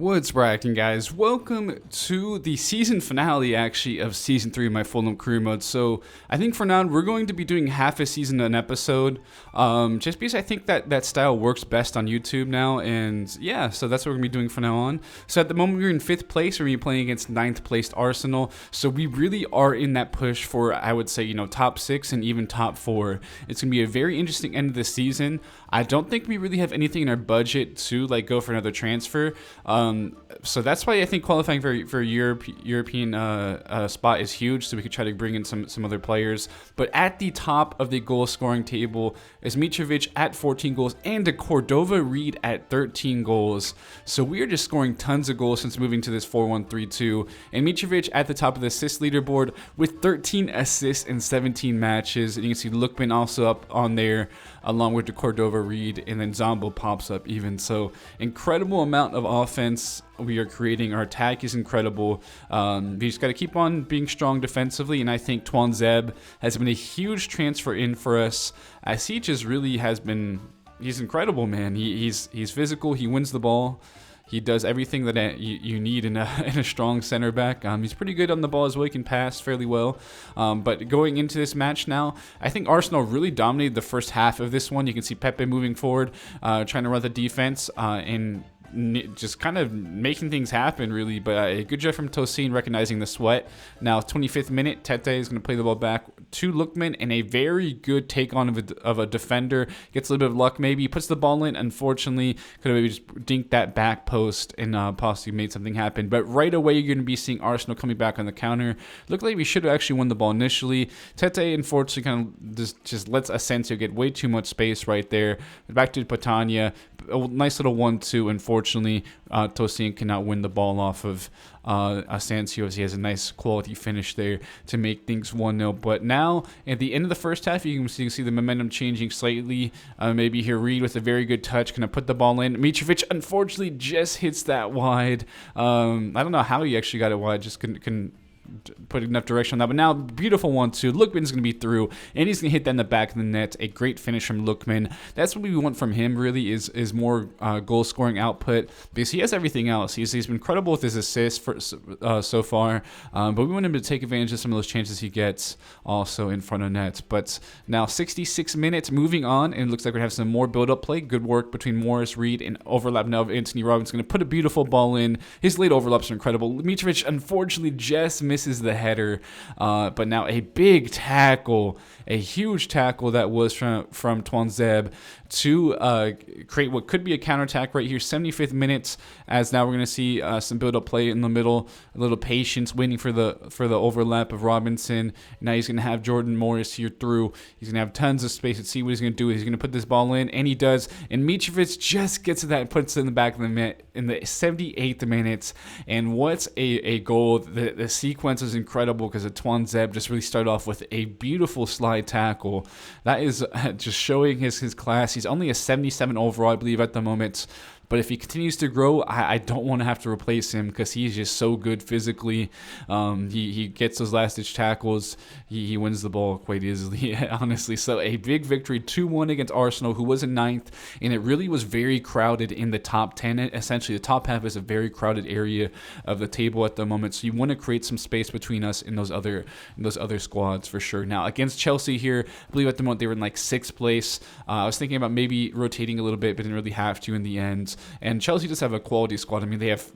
What's bracking, guys? Welcome to the season finale, actually, of Season 3 of my Fulham career mode. So, I think for now, we're going to be doing half a season an episode, just because I think that style works best on YouTube now, and yeah, so that's what we're going to be doing from now on. So, at the moment, we're in 5th place, we're going to be playing against 9th placed Arsenal, so we really are in that push for, I would say, top 6 and even top 4. It's going to be a very interesting end of the season. I don't think we really have anything in our budget to, go for another transfer. So that's why I think qualifying for European spot is huge, so we could try to bring in some other players. But at the top of the goal scoring table is Mitrovic at 14 goals and a Cordova Reed at 13 goals. So we are just scoring tons of goals since moving to this 4-1-3-2. And Mitrovic at the top of the assist leaderboard with 13 assists in 17 matches. And you can see Lookman also up on there along with the Cordova Reed, and then Zombo pops up even. So incredible amount of offense we are creating. Our attack is incredible. We just got to keep on being strong defensively, and I think Tuan Zeb has been a huge transfer in for us, as he just really has been, he's incredible, man. He's physical, he wins the ball. He does everything that you need in a strong center back. He's pretty good on the ball as well. He can pass fairly well. But going into this match now, I think Arsenal really dominated the first half of this one. You can see Pepe moving forward, trying to run the defense, and just kind of making things happen, really. But a good job from Tosin recognizing the sweat. Now, 25th minute, Tete is going to play the ball back to Lookman, and a very good take on of a defender. Gets a little bit of luck, maybe. Puts the ball in. Unfortunately, could have maybe just dinked that back post and possibly made something happen. But right away, you're going to be seeing Arsenal coming back on the counter. Looked like we should have actually won the ball initially. Tete, unfortunately, kind of just lets Asensio get way too much space right there. Back to Patania. A nice little 1-2. Unfortunately, Tosin cannot win the ball off of Asensio, as he has a nice quality finish there to make things 1-0. But now, at the end of the first half, you can see the momentum changing slightly. Maybe here Reed with a very good touch, going to put the ball in. Mitrovic, unfortunately, just hits that wide. I don't know how he actually got it wide, just couldn't put enough direction on that. But now, beautiful 1-2. Lookman's going to be through, and he's going to hit that in the back of the net. A great finish from Lookman. That's what we want from him, really, is more goal-scoring output, because he has everything else. He's been incredible with his assists so far, but we want him to take advantage of some of those chances he gets also in front of net. But now, 66 minutes, moving on, and it looks like we have some more build-up play. Good work between Morris, Reed, and overlap now of Anthony Robbins. Going to put a beautiful ball in. His late overlaps are incredible. Mitrovic, unfortunately, just misses the header, but now a big tackle, a huge tackle that was from Tuan Zeb to create what could be a counterattack right here. 75th minutes, as now we're going to see some build-up play in the middle, a little patience, waiting for the overlap of Robinson. Now he's going to have Jordan Morris here through. He's going to have tons of space. Let's see what he's going to do. He's going to put this ball in, and he does. And Mitrovic just gets to that and puts it in the back of the net in the 78th minute. And what's a goal. The sequence is incredible, because Tuan Zeb just really started off with a beautiful slide tackle. That is just showing his class. He's only a 77 overall, I believe, at the moment. But if he continues to grow, I don't want to have to replace him, because he's just so good physically. He gets those last-ditch tackles. He wins the ball quite easily, honestly. So a big victory, 2-1 against Arsenal, who was in 9th. And it really was very crowded in the top 10. Essentially, the top half is a very crowded area of the table at the moment. So you want to create some space between us and those other squads for sure. Now, against Chelsea here, I believe at the moment they were in 6th place. I was thinking about maybe rotating a little bit, but didn't really have to in the end. And Chelsea just have a quality squad. I mean, they have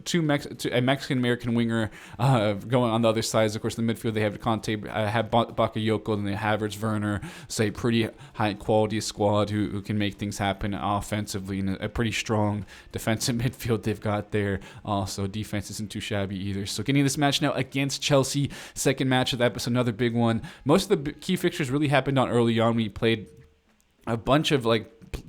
a Mexican-American winger going on the other sides. Of course, in the midfield, they have Conte, have Bakayoko, and they have Havertz, Werner. So a pretty high-quality squad who can make things happen offensively, and a pretty strong defensive midfield they've got there. Also, defense isn't too shabby either. So getting this match now against Chelsea, second match of the episode, another big one. Most of the key fixtures really happened on early on. We played a bunch of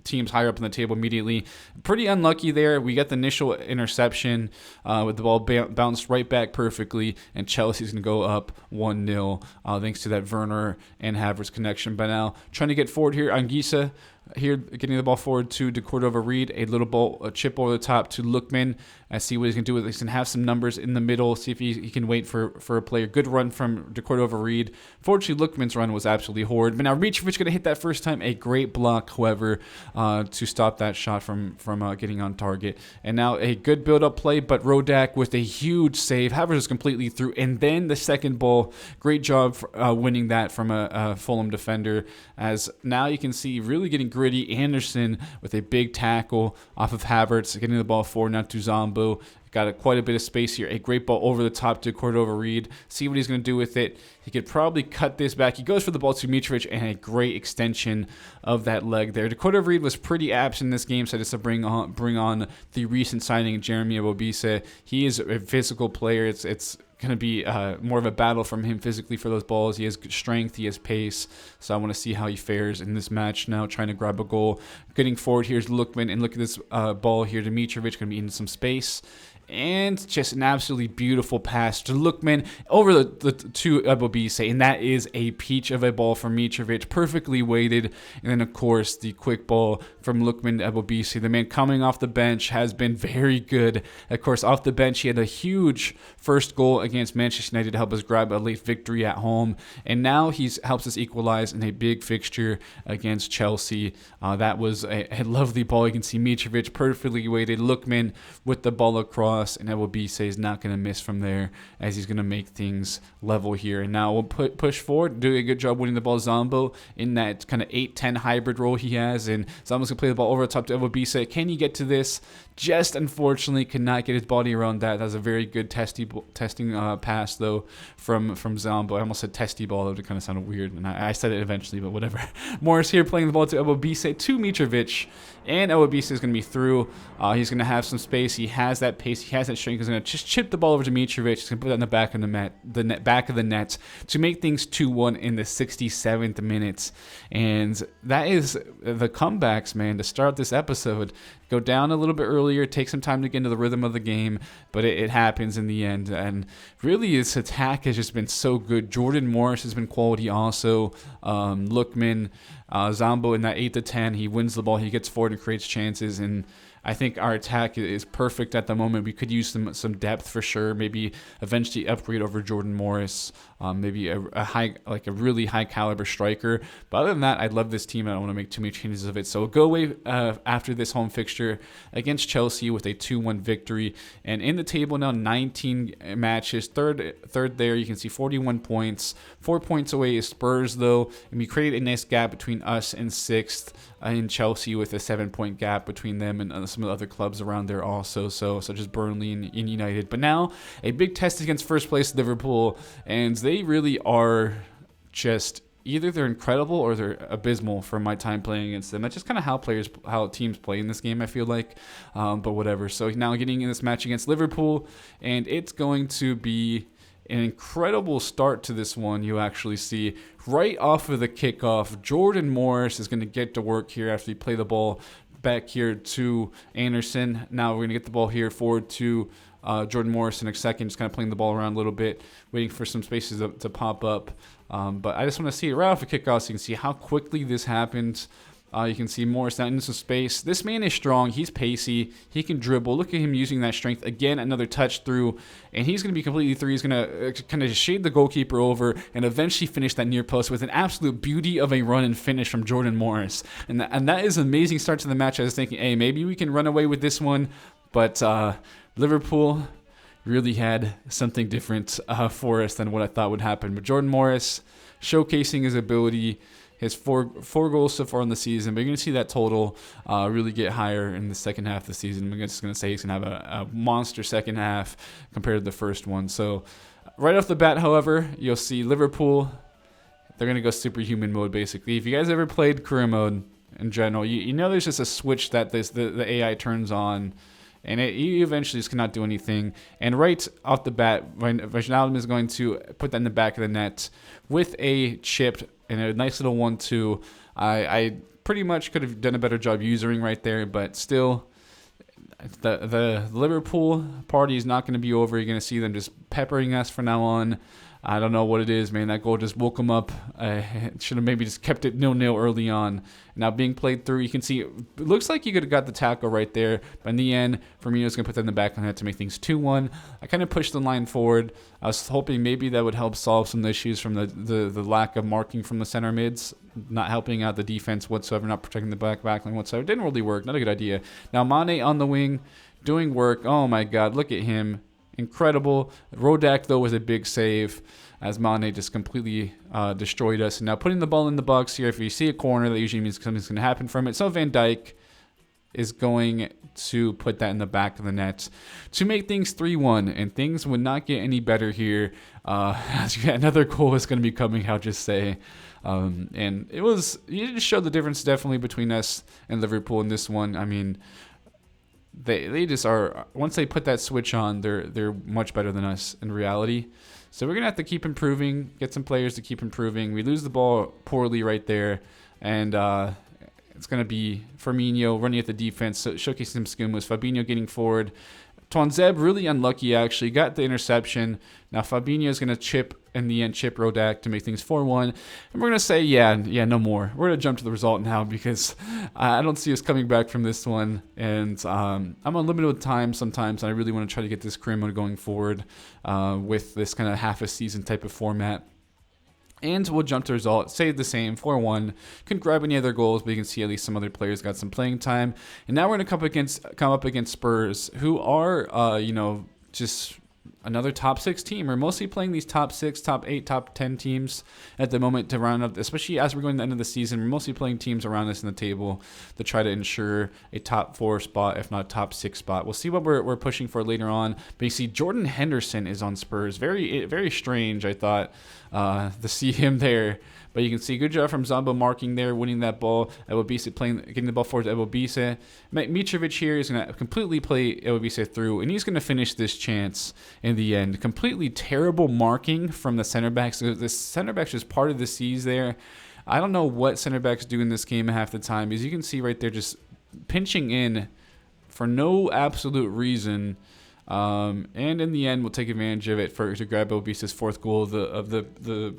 teams higher up in the table immediately. Pretty unlucky there. We got the initial interception with the ball bounced right back perfectly, and Chelsea's going to go up 1-0 thanks to that Werner and Havertz connection. But now trying to get forward here, Anguissa here, getting the ball forward to Cordova-Reed, a chip over the top to Lookman. I see what he's going to do with it. He's going to have some numbers in the middle, see if he can wait for a player. Good run from Cordova-Reed. Fortunately, Lookman's run was absolutely horrid. But now Mitrovic going to hit that first time. A great block, however, to stop that shot from getting on target. And now a good build-up play, but Rodak with a huge save. Havertz is completely through. And then the second ball, great job for, winning that from a Fulham defender. As now you can see really getting gritty. Anderson with a big tackle off of Havertz, getting the ball forward now to Zombo. Got quite a bit of space here. A great ball over the top to Cordova-Reed. See what he's going to do with it. He could probably cut this back. He goes for the ball to Mitrovic, and a great extension of that leg there. Cordova-Reed was pretty absent in this game, so just to bring on the recent signing, Jeremy Obise. He is a physical player. It's going to be more of a battle from him physically for those balls. He has strength, he has pace, so I want to see how he fares in this match now, trying to grab a goal. Getting forward, here's Lookman, and look at this ball here to Mitrovic, going to be in some space. And just an absolutely beautiful pass to Lookman over the to Ebobisse, and that is a peach of a ball from Mitrovic, perfectly weighted. And then, of course, the quick ball from Lookman to Ebobisse. The man coming off the bench has been very good. Of course, off the bench, he had a huge first goal against Manchester United to help us grab a late victory at home. And now he helps us equalize in a big fixture against Chelsea. That was a lovely ball. You can see Mitrovic perfectly weighted. Lookman with the ball across. And Ebobisse is not going to miss from there, as he's going to make things level here. And now we'll push forward, do a good job winning the ball. Zombo in that kind of 8-10 hybrid role he has, and Zombo's going to play the ball over the top to Ebobisse. Can he get to this? Just unfortunately could not get his body around that. That was a very good testing pass, though, from Zombo. I almost said testy ball, though. It kind of sounded weird, and I said it eventually, but whatever. Morris here playing the ball to Ebobisse, to Mitrovic, and Ebobisse is going to be through. He's going to have some space. He has that pace. He has that strength. He's going to just chip the ball over to Mitrovic. He's going to put that in the back of back of the net to make things 2-1 in the 67th minute. And that is the comebacks, man, to start this episode. Go down a little bit earlier, take some time to get into the rhythm of the game, but it happens in the end. And really, this attack has just been so good. Jordan Morris has been quality also. Lookman, Zombo in that 8-10, he wins the ball, he gets forward and creates chances, and I think our attack is perfect at the moment. We could use some depth for sure. Maybe eventually upgrade over Jordan Morris. Maybe a really high caliber striker. But other than that, I love this team. I don't want to make too many changes of it. So we'll go away after this home fixture against Chelsea with a 2-1 victory. And in the table now, 19 matches. Third there. You can see 41 points. 4 points away is Spurs though, and we created a nice gap between us and sixth in Chelsea with a 7-point gap between them and some of the other clubs around there also, such as Burnley and United. But now a big test against first place Liverpool, and they really are just either they're incredible or they're abysmal from my time playing against them. That's just kind of how teams play in this game, I feel like. But whatever. So now getting in this match against Liverpool, and it's going to be an incredible start to this one. You actually see right off of the kickoff, Jordan Morris is going to get to work here after he play the ball back here to Anderson. Now we're going to get the ball here forward to Jordan Morris in a second, just kind of playing the ball around a little bit, waiting for some spaces to pop up. But I just want to see it right off the kickoff so you can see how quickly this happened. You can see Morris down into some space. This man is strong. He's pacey. He can dribble. Look at him using that strength. Again, another touch through, and he's going to be completely through. He's going to kind of shade the goalkeeper over and eventually finish that near post with an absolute beauty of a run and finish from Jordan Morris. And that is an amazing start to the match. I was thinking, hey, maybe we can run away with this one. But Liverpool really had something different for us than what I thought would happen. But Jordan Morris showcasing his ability. His four goals so far in the season, but you're going to see that total really get higher in the second half of the season. I'm just going to say he's going to have a monster second half compared to the first one. So right off the bat, however, you'll see Liverpool, they're going to go superhuman mode, basically. If you guys ever played career mode in general, you know there's just a switch that the AI turns on, and you eventually just cannot do anything. And right off the bat, Wijnaldum is going to put that in the back of the net with a chip and a nice little 1-2. I pretty much could have done a better job using right there, but still, the Liverpool party is not going to be over. You're going to see them just peppering us from now on. I don't know what it is, man. That goal just woke him up. Should have maybe just kept it 0-0 early on. Now being played through, you can see it looks like you could have got the tackle right there. But in the end, Firmino's going to put that in the back of the net to make things 2-1. I kind of pushed the line forward. I was hoping maybe that would help solve some issues from the lack of marking from the center mids, not helping out the defense whatsoever, not protecting the back line whatsoever. It didn't really work. Not a good idea. Now Mane on the wing, doing work. Oh my God, look at him. Incredible. Rodak, though, was a big save as Mane just completely destroyed us. And now putting the ball in the box here, if you see a corner, that usually means something's going to happen from it. So Van Dijk is going to put that in the back of the net to make things 3-1. And things would not get any better here. Another goal is going to be coming, I'll just say. And it just showed the difference definitely between us and Liverpool in this one. I mean, They just are, once they put that switch on, they're much better than us in reality. So we're going to have to keep improving, get some players to keep improving. We lose the ball poorly right there, and it's going to be Firmino running at the defense, so showcasing some skill moves. Fabinho getting forward. Tuanzebe really unlucky, actually. Got the interception. Now Fabinho is going to chip Rodak to make things 4-1. And we're going to say, yeah, no more. We're going to jump to the result now because I don't see us coming back from this one. And I'm on limited time sometimes, and I really want to try to get this career mode going forward with this kind of half a season type of format. And we'll jump to result, say the same, 4-1. Couldn't grab any other goals, but you can see at least some other players got some playing time. And now we're going to come up against Spurs, who are, just another top 6 team. We're mostly playing these top 6, top 8, top 10 teams at the moment to round up, especially as we're going to the end of the season. We're mostly playing teams around us in the table to try to ensure a top 4 spot, if not top 6 spot. We'll see what we're pushing for later on. But you see Jordan Henderson is on Spurs. Very, very strange, I thought, to see him there. But you can see good job from Zombo marking there, winning that ball. Ebobisse getting the ball forward to Ebobisse. Mitrovic here is going to completely play Ebobisse through, and he's going to finish this chance in the end. Completely terrible marking from the center backs. The center backs just part of the seas there. I don't know what center backs do in this game half the time, because you can see right there just pinching in for no absolute reason. And in the end, we'll take advantage of it to grab Obis's 4th goal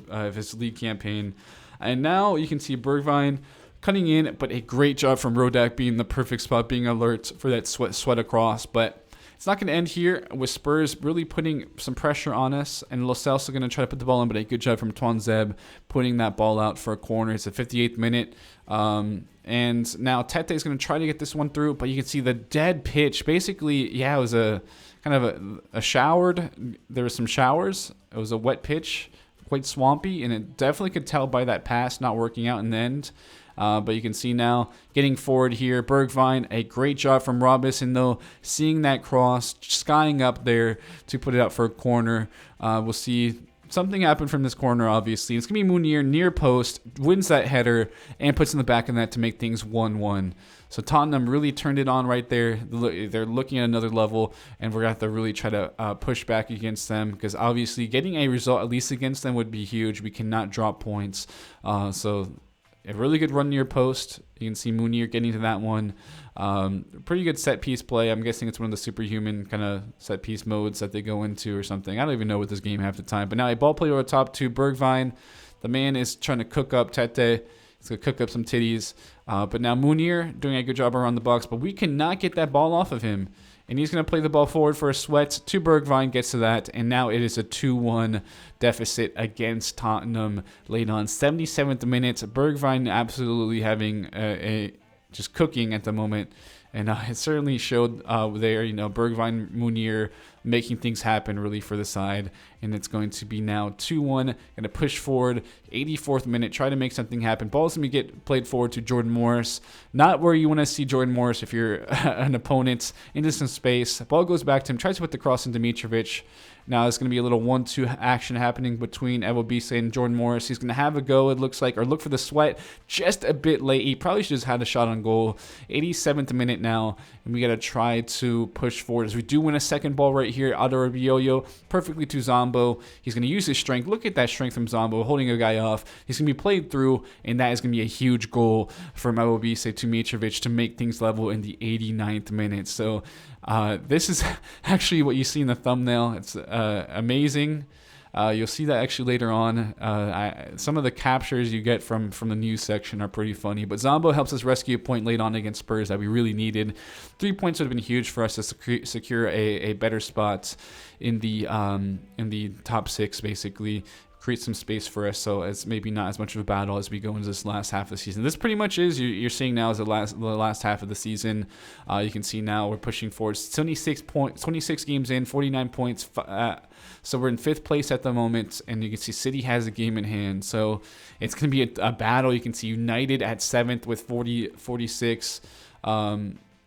of his league campaign. And now you can see Bergwijn cutting in, but a great job from Rodak being the perfect spot, being alert for that sweat across. But it's not going to end here with Spurs really putting some pressure on us, and Lo Celso going to try to put the ball in, but a good job from Tuanzebe putting that ball out for a corner. It's the 58th minute. And now Tete is going to try to get this one through, but you can see the dead pitch. Basically, it was a kind of a showered. There were some showers. It was a wet pitch, quite swampy, and it definitely could tell by that pass not working out in the end. But you can see now getting forward here, Bergwijn, a great job from Robinson, though, seeing that cross, skying up there to put it out for a corner. We'll see something happen from this corner, obviously. It's going to be Munir near post, wins that header, and puts in the back of that to make things 1-1. So Tottenham really turned it on right there. They're looking at another level, and we're going to have to really try to push back against them, because obviously getting a result at least against them would be huge. We cannot drop points. So a really good run near post. You can see Munir getting to that one. Pretty good set piece play. I'm guessing it's one of the superhuman kind of set piece modes that they go into or something. I don't even know what this game half the time. But now a ball play over the top to Bergwijn. The man is trying to cook up Tete. He's going to cook up some titties. But now Munir doing a good job around the box. But we cannot get that ball off of him. And he's going to play the ball forward for a sweat to Bergwijn, gets to that. And now it is a 2-1 deficit against Tottenham late on 77th minute. Bergwijn absolutely having just cooking at the moment. And it certainly showed there, Bergwijn, Munir making things happen really for the side. And it's going to be now 2-1. Going to push forward, 84th minute, try to make something happen. Ball's going to get played forward to Jordan Morris. Not where you want to see Jordan Morris if you're an opponent. Into some space. Ball goes back to him, tries to put the cross into Mitrovic. Now there's going to be a little 1-2 action happening between Ebobisse and Jordan Morris. He's going to have a go, it looks like, or look for the sweat just a bit late. He probably should have had a shot on goal. 87th minute now, and we got to try to push forward as we do win a second ball right here. Adarabioyo perfectly to Zombo. He's going to use his strength. Look at that strength from Zombo, holding a guy off. He's going to be played through, and that is going to be a huge goal from Ebobisse to Mitrovic to make things level in the 89th minute. So this is actually what you see in the thumbnail. It's amazing. You'll see that actually later on. Some of the captures you get from the news section are pretty funny. But Zombo helps us rescue a point late on against Spurs that we really needed. 3 points would have been huge for us to secure a better spot in the top 6, basically. Create some space for us, so it's maybe not as much of a battle as we go into this last half of the season. This pretty much is you're seeing now is the last half of the season. You can see now we're pushing forward. 26 games in, 49 points. So we're in 5th place at the moment, and you can see City has a game in hand. So it's going to be a battle. You can see United at 7th with 46.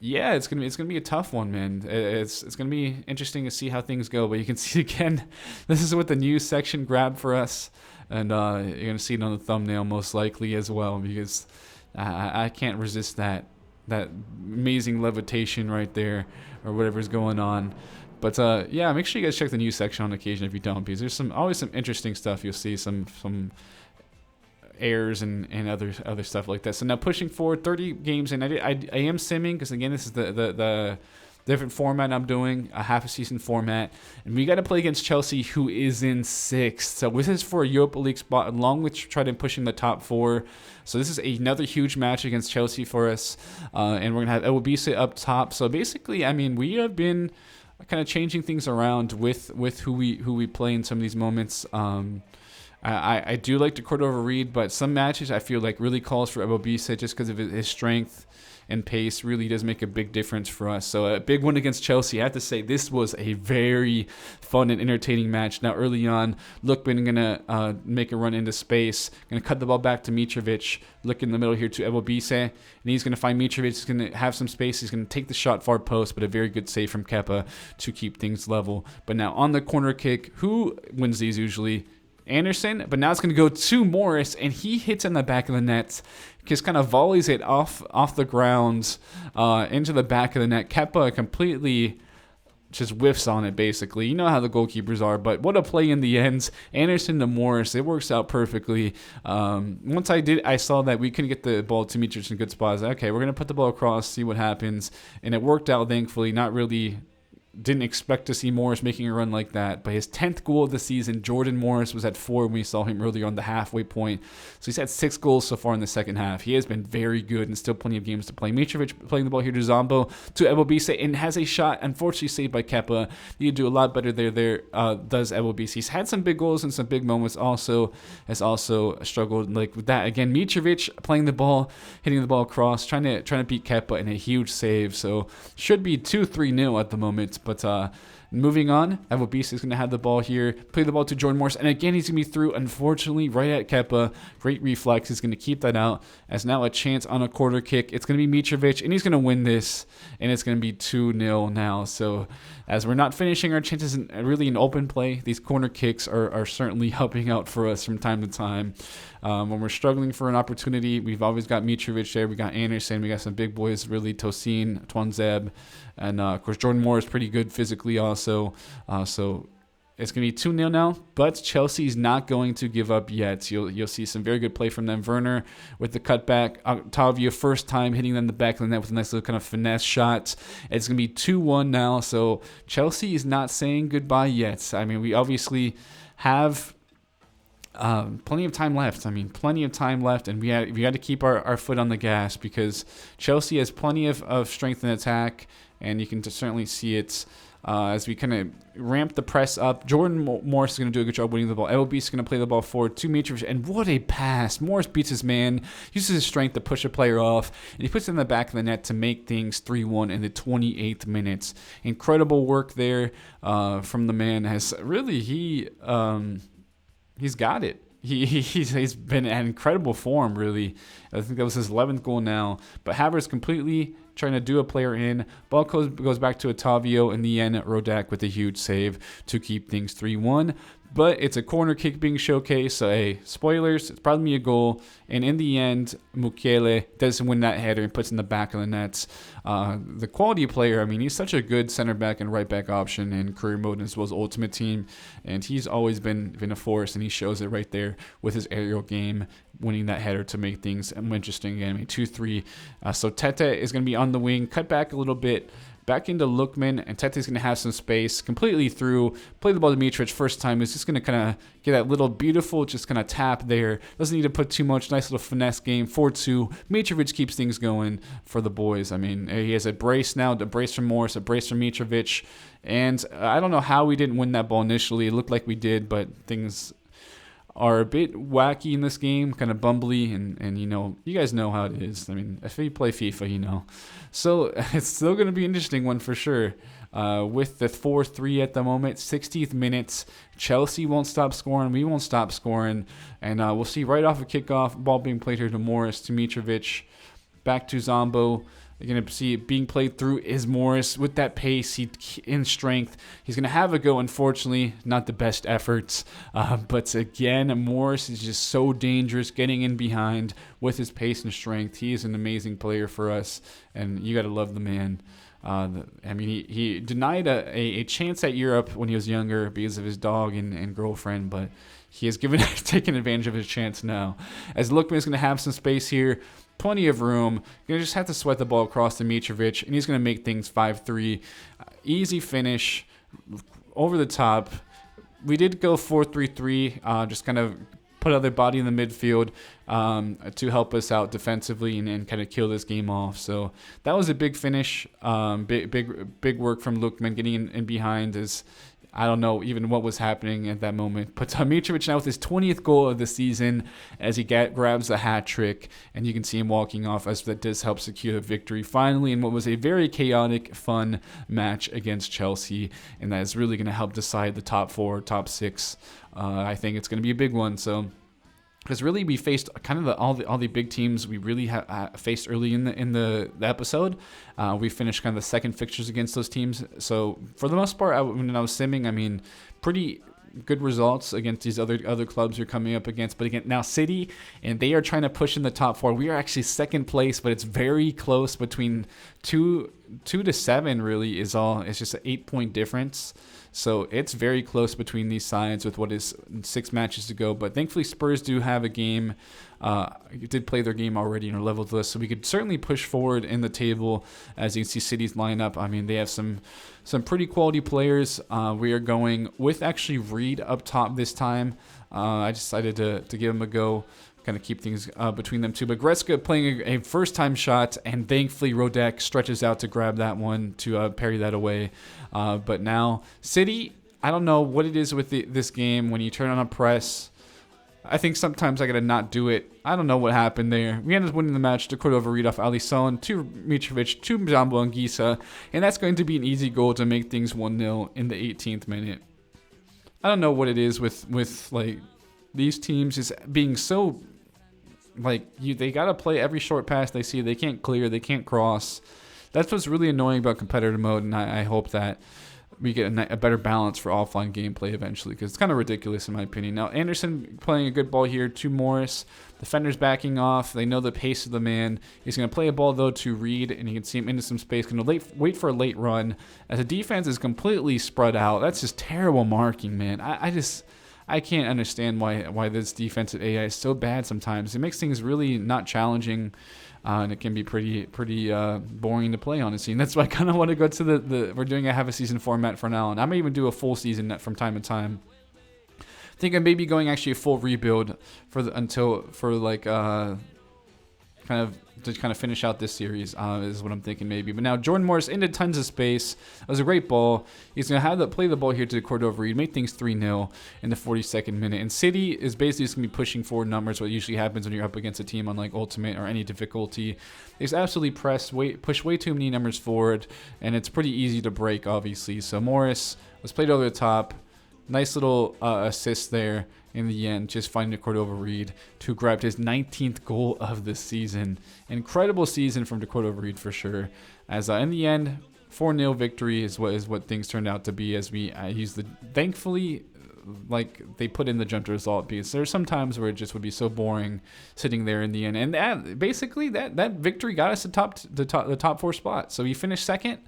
Yeah, it's gonna be a tough one, man. It's gonna be interesting to see how things go. But you can see again, this is what the news section grabbed for us, and you're gonna see it on the thumbnail most likely as well, because I can't resist that amazing levitation right there, or whatever's going on. But yeah, make sure you guys check the news section on occasion if you don't, because there's always some interesting stuff. You'll see some errors and other stuff like that. So now pushing forward 30 games in. I am simming because again this is the different format I'm doing, a half a season format, and we got to play against Chelsea, who is in 6th. So this is for a Europa League spot along with trying to pushing the top 4. So this is another huge match against Chelsea for us, and we're gonna have Elbisa up top. So basically, I mean, we have been kind of changing things around with who we play in some of these moments. I do like the Cordova Reed, but some matches I feel like really calls for Ebobisa just because of his strength and pace really does make a big difference for us. So a big one against Chelsea. I have to say this was a very fun and entertaining match. Now early on, Lookman going to make a run into space, going to cut the ball back to Mitrovic, look in the middle here to Ebobisa, and he's going to find Mitrovic. He's going to have some space. He's going to take the shot far post, but a very good save from Kepa to keep things level. But now on the corner kick, who wins these usually? Anderson, but now it's going to go to Morris, and he hits in the back of the net, just kind of volleys it off the ground into the back of the net. Kepa completely just whiffs on it, basically. You know how the goalkeepers are, but what a play in the end. Anderson to Morris, it works out perfectly. Once I saw that we couldn't get the ball to Mitrovic in good spots. Okay, we're going to put the ball across, see what happens, and it worked out, thankfully. Not really didn't expect to see Morris making a run like that, but his 10th goal of the season. Jordan Morris was at 4 when we saw him earlier on the halfway point. So he's had 6 goals so far in the second half. He has been very good and still plenty of games to play. Mitrovic playing the ball here to Zombo, to Ebobisa, and has a shot, unfortunately saved by Kepa. You do a lot better there. Does Ebobisa. He's had some big goals and some big moments. Has also struggled like with that. Again, Mitrovic playing the ball, hitting the ball across, trying to beat Kepa in a huge save. So should be 2-3-0 at the moment. But moving on, Ebobisa is going to have the ball here, play the ball to Jordan Morris, and again he's going to be through, unfortunately, right at Kepa. Great reflex. He's going to keep that out as now a chance on a corner kick. It's going to be Mitrovic, and he's going to win this, and it's going to be 2-0 now. So as we're not finishing our chances really in open play, these corner kicks are certainly helping out for us from time to time. When we're struggling for an opportunity, we've always got Mitrovic there. We got Anderson. We got some big boys, really, Tosin, Twanzeb. And, of course, Jordan Moore is pretty good physically also. So it's going to be 2-0 now, but Chelsea's not going to give up yet. You'll see some very good play from them. Werner with the cutback. Octavio, first time hitting them in the back of the net with a nice little kind of finesse shot. It's going to be 2-1 now, so Chelsea is not saying goodbye yet. I mean, we obviously have plenty of time left. And we had to keep our foot on the gas because Chelsea has plenty of strength in attack, and you can certainly see it as we kind of ramp the press up. Jordan Morris is going to do a good job winning the ball. LB is going to play the ball forward to Mitrovic, and what a pass. Morris beats his man, uses his strength to push a player off, and he puts it in the back of the net to make things 3-1 in the 28th minute. Incredible work there from the man. He's got it. He's been in incredible form, really. I think that was his 11th goal now. But Havertz completely trying to do a player in. Ball goes back to Otavio. In the end, Rodak with a huge save to keep things 3-1. But it's a corner kick being showcased, so hey, spoilers, it's probably a goal. And in the end, Mukiele doesn't win that header and puts in the back of the nets. The quality player, I mean, he's such a good center back and right back option in career mode as well as Ultimate Team. And he's always been a force, and he shows it right there with his aerial game, winning that header to make things interesting again. I mean, 2-3. So Tete is going to be on the wing, cut back a little bit back into Lookman, and Tete's going to have some space completely through, play the ball to Mitrovic first time. He's just going to kind of get that little beautiful, just kind of tap there. Doesn't need to put too much. Nice little finesse game, 4-2. Mitrovic keeps things going for the boys. I mean, he has a brace now, a brace from Morris, a brace from Mitrovic, and I don't know how we didn't win that ball initially. It looked like we did, but things are a bit wacky in this game, kind of bumbly, and you guys know how it is. I mean, if you play FIFA, So it's still going to be an interesting one for sure. With the 4-3 at the moment, 60th minutes, Chelsea won't stop scoring, we won't stop scoring, and we'll see right off a kickoff, ball being played here to Morris, to Mitrovic, back to Zombo. You're going to see it being played through is Morris with that pace, in strength. He's going to have a go, unfortunately. Not the best efforts. But again, Morris is just so dangerous getting in behind with his pace and strength. He is an amazing player for us, and you got to love the man. He denied a chance at Europe when he was younger because of his dog and girlfriend, but he has taken advantage of his chance now. As Lookman is going to have some space here, plenty of room. Going to just have to sweat the ball across to Mitrovic, and he's going to make things 5-3. Easy finish, over the top. We did go 4-3-3, just kind of put other body in the midfield to help us out defensively and kind of kill this game off. So that was a big finish, big work from Lookman getting in behind. I don't know even what was happening at that moment. But Mitrovic now with his 20th goal of the season as he grabs the hat trick, and you can see him walking off as that does help secure the victory finally in what was a very chaotic, fun match against Chelsea, and that is really going to help decide the top 4, top 6. I think it's going to be a big one. So, because really we faced kind of all the big teams we really faced early in the episode. We finished kind of the second fixtures against those teams. So for the most part, when I was simming, pretty good results against these other clubs you're coming up against. But again, now City, and they are trying to push in the top 4. We are actually second place, but it's very close between 2 to 7. Really is all. It's just an 8-point difference. So it's very close between these sides with what is 6 matches to go. But thankfully, Spurs do have a game. Did play their game already and are level with us. So we could certainly push forward in the table as you can see City's lineup. They have some pretty quality players. We are going with actually Reed up top this time. I decided to give him a go. Kind of keep things between them two. But Gretzka playing a first-time shot, and thankfully Rodek stretches out to grab that one to parry that away. But now City, I don't know what it is with this game when you turn on a press. I think sometimes I got to not do it. I don't know what happened there. We ended up winning the match to Cordova Reed off Alisson, to Mitrovic, to Zambo and Gisa, and that's going to be an easy goal to make things 1-0 in the 18th minute. I don't know what it is with like these teams just being so they got to play every short pass they see. They can't clear, they can't cross. That's what's really annoying about competitive mode, and I hope that we get a better balance for offline gameplay eventually, because it's kind of ridiculous in my opinion. Now, Anderson playing a good ball here to Morris. Defenders backing off. They know the pace of the man. He's going to play a ball, though, to Reed, and you can see him into some space. Going to wait for a late run as the defense is completely spread out. That's just terrible marking, man. I can't understand why this defensive AI is so bad sometimes. It makes things really not challenging, and it can be pretty boring to play, honestly. And that's why I kind of want to go to we're doing a half-a-season format for now, and I may even do a full season from time to time. I think I may be going actually a full rebuild to kind of finish out this series is what I'm thinking maybe. But now Jordan Morris into tons of space. That was a great ball. He's going to play the ball here to Cordova Reed, make things 3-0 in the 42nd minute. And City is basically just going to be pushing forward numbers, what usually happens when you're up against a team on like Ultimate or any difficulty. They just absolutely push way too many numbers forward, and it's pretty easy to break, obviously. So Morris was played over the top. Nice little assist there in the end, just finding Cordova Reed to grab his 19th goal of the season. Incredible season from Cordova Reed for sure. As in the end, 4-0 victory is what things turned out to be, as we use thankfully, like they put in the jump to result, because there's some times where it just would be so boring sitting there in the end. And that victory got us the top 4 spot. So we finished second.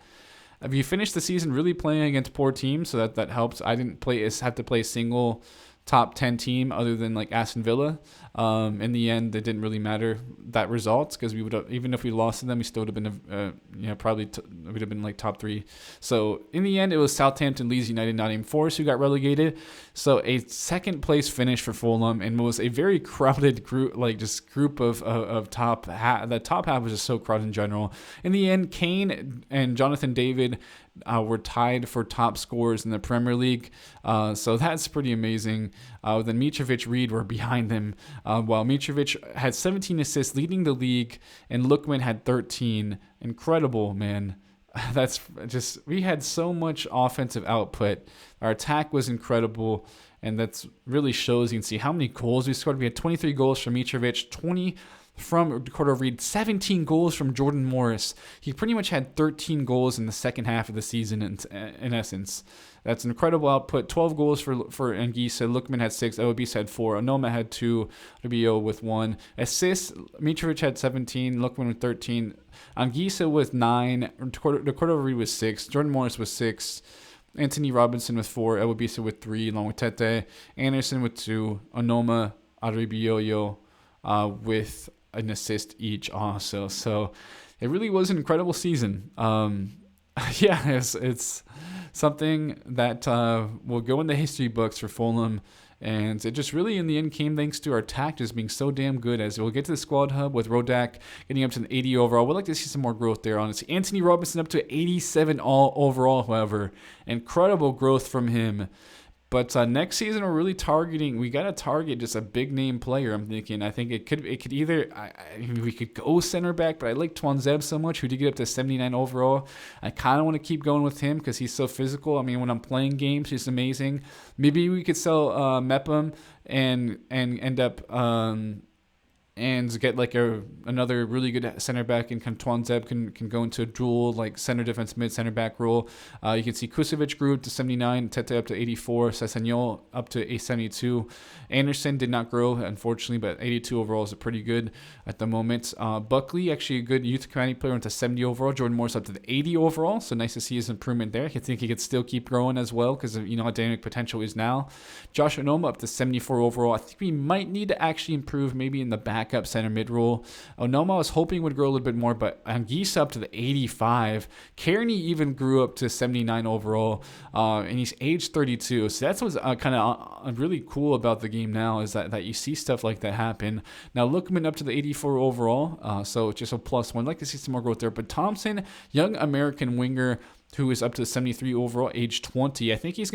If you finish the season really playing against poor teams, so that helps. I didn't have to play a single top 10 team other than like Aston Villa. In the end, it didn't really matter that results because we would have, even if we lost to them, we still would have been, probably would have been like top 3. So in the end, it was Southampton, Leeds United, Nottingham Forest who got relegated. So a second place finish for Fulham, and was a very crowded group, like just group of top half. The top half was just so crowded in general. In the end, Kane and Jonathan David were tied for top scorers in the Premier League. So that's pretty amazing. Then Mitrovic, Reed were behind them, while Mitrovic had 17 assists, leading the league, and Lookman had 13. Incredible, man. That's just, we had so much offensive output. Our attack was incredible, and that's really shows. You can see how many goals we scored. We had 23 goals from Mitrovic, 20 from Cordova Reed, 17 goals from Jordan Morris. He pretty much had 13 goals in the second half of the season in essence. That's an incredible output. 12 goals for Anguissa. Lookman had 6. Ewabisa had 4. Onoma had 2. Rubio with 1. Assists, Mitrovic had 17. Lookman with 13. Anguissa with 9. Cordova Reed with 6. Jordan Morris with 6. Anthony Robinson with 4. Ewabisa with 3, along with Tete. Anderson with 2. Onoma, Arribioyo with an assist each also. So it really was an incredible season. It's something that will go in the history books for Fulham. And it just really, in the end, came thanks to our attack just being so damn good. As we'll get to the squad hub with Rodak getting up to the 80 overall. We'd like to see some more growth there, honestly. Anthony Robinson up to 87 all overall, however. Incredible growth from him. But next season, we're really targeting. We got to target just a big name player. I'm thinking. I think it could either. We could go center back, but I like Twanzeb so much, who did get up to 79 overall. I kind of want to keep going with him because he's so physical. I mean, when I'm playing games, he's amazing. Maybe we could sell Mepham and end up. And get like another really good center back, and Twanzeb can go into a dual like center defense mid center back role. You can see Kusevic grew up to 79, Tete up to 84, Sessegnon up to 72. Anderson did not grow, unfortunately, but 82 overall is pretty good at the moment. Buckley, actually a good youth academy player, went to 70 overall. Jordan Morris up to the 80 overall, so nice to see his improvement there. I think he could still keep growing as well because of how dynamic potential is now. Josh Onoma up to 74 overall. I think we might need to actually improve maybe in the backup center mid role. Onoma I was hoping would grow a little bit more, but Anguissa up to the 85. Kearney even grew up to 79 overall, and he's age 32. So that's what's kind of really cool about the game now, is that you see stuff like that happen. Now Lookman up to the 84 overall, so just a +1. I'd like to see some more growth there. But Thompson, young American winger, who is up to 73 overall, age 20. I think he's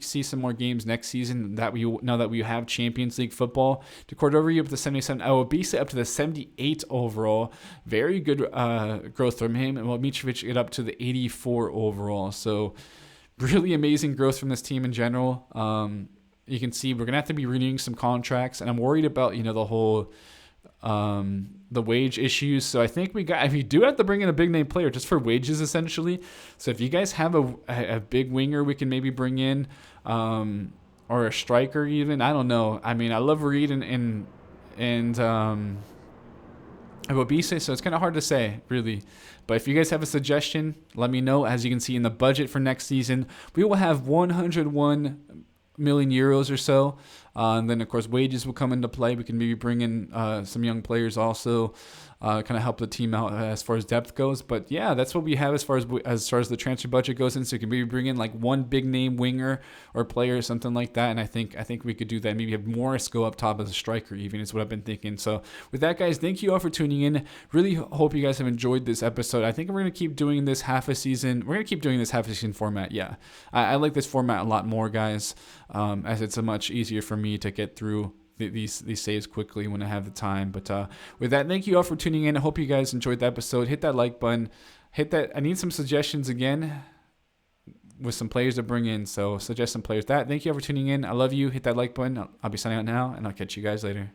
see some more games next season now that we have Champions League football. To Cordova up to 77. Ewabisa up to the 78 overall. Very good growth from him. And while Mitrovic get up to the 84 overall. So really amazing growth from this team in general. You can see we're going to have to be renewing some contracts. And I'm worried about, the whole the wage issues. So I think we do have to bring in a big name player just for wages essentially. So if you guys have a big winger we can maybe bring in, or a striker even, I don't know. I mean, I love Reed and Ewabisa, so it's kind of hard to say really. But if you guys have a suggestion, let me know. As you can see in the budget for next season, we will have 101 million euros or so. And then, of course, wages will come into play. We can maybe bring in some young players also, kind of help the team out as far as depth goes. But, yeah, that's what we have as far as the transfer budget goes in. So you can maybe bring in, like, one big-name winger or player or something like that. And I think we could do that. Maybe have Morris go up top as a striker even is what I've been thinking. So with that, guys, thank you all for tuning in. Really hope you guys have enjoyed this episode. I think we're going to keep doing this half a season. We're going to keep doing this half a season format, yeah. I like this format a lot more, guys, as it's a much easier for me to get through these saves quickly when I have the time. But with that, thank you all for tuning in. I hope you guys enjoyed the episode. Hit that like button. I need some suggestions again with some players to bring in. So suggest some players. Thank you all for tuning in. I love you. Hit that like button. I'll be signing out now, and I'll catch you guys later.